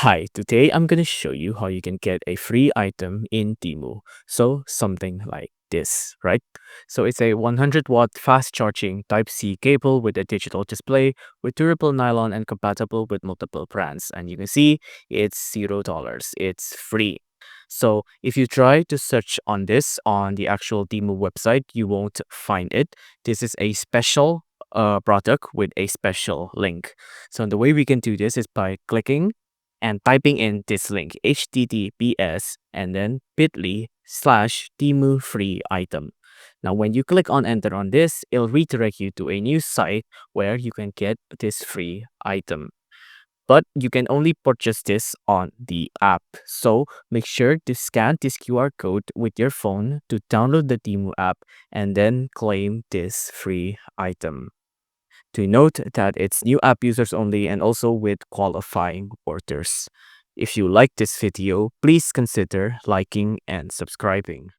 Hi, today I'm going to show you how you can get a free item in Temu. So something like this, right? So it's a 100-watt fast charging Type-C cable with a digital display with durable nylon and compatible with multiple brands. And you can see it's $0. It's free. So if you try to search on this on the actual Temu website, you won't find it. This is a special product with a special link. So the way we can do this is by clicking and typing in this link https and then bit.ly/Temu free item. Now, when you click on enter on this, it'll redirect you to a new site where you can get this free item. But you can only purchase this on the app. So make sure to scan this QR code with your phone to download the Temu app and then claim this free item. To note that it's new app users only and also with qualifying orders. If you like this video, please consider liking and subscribing.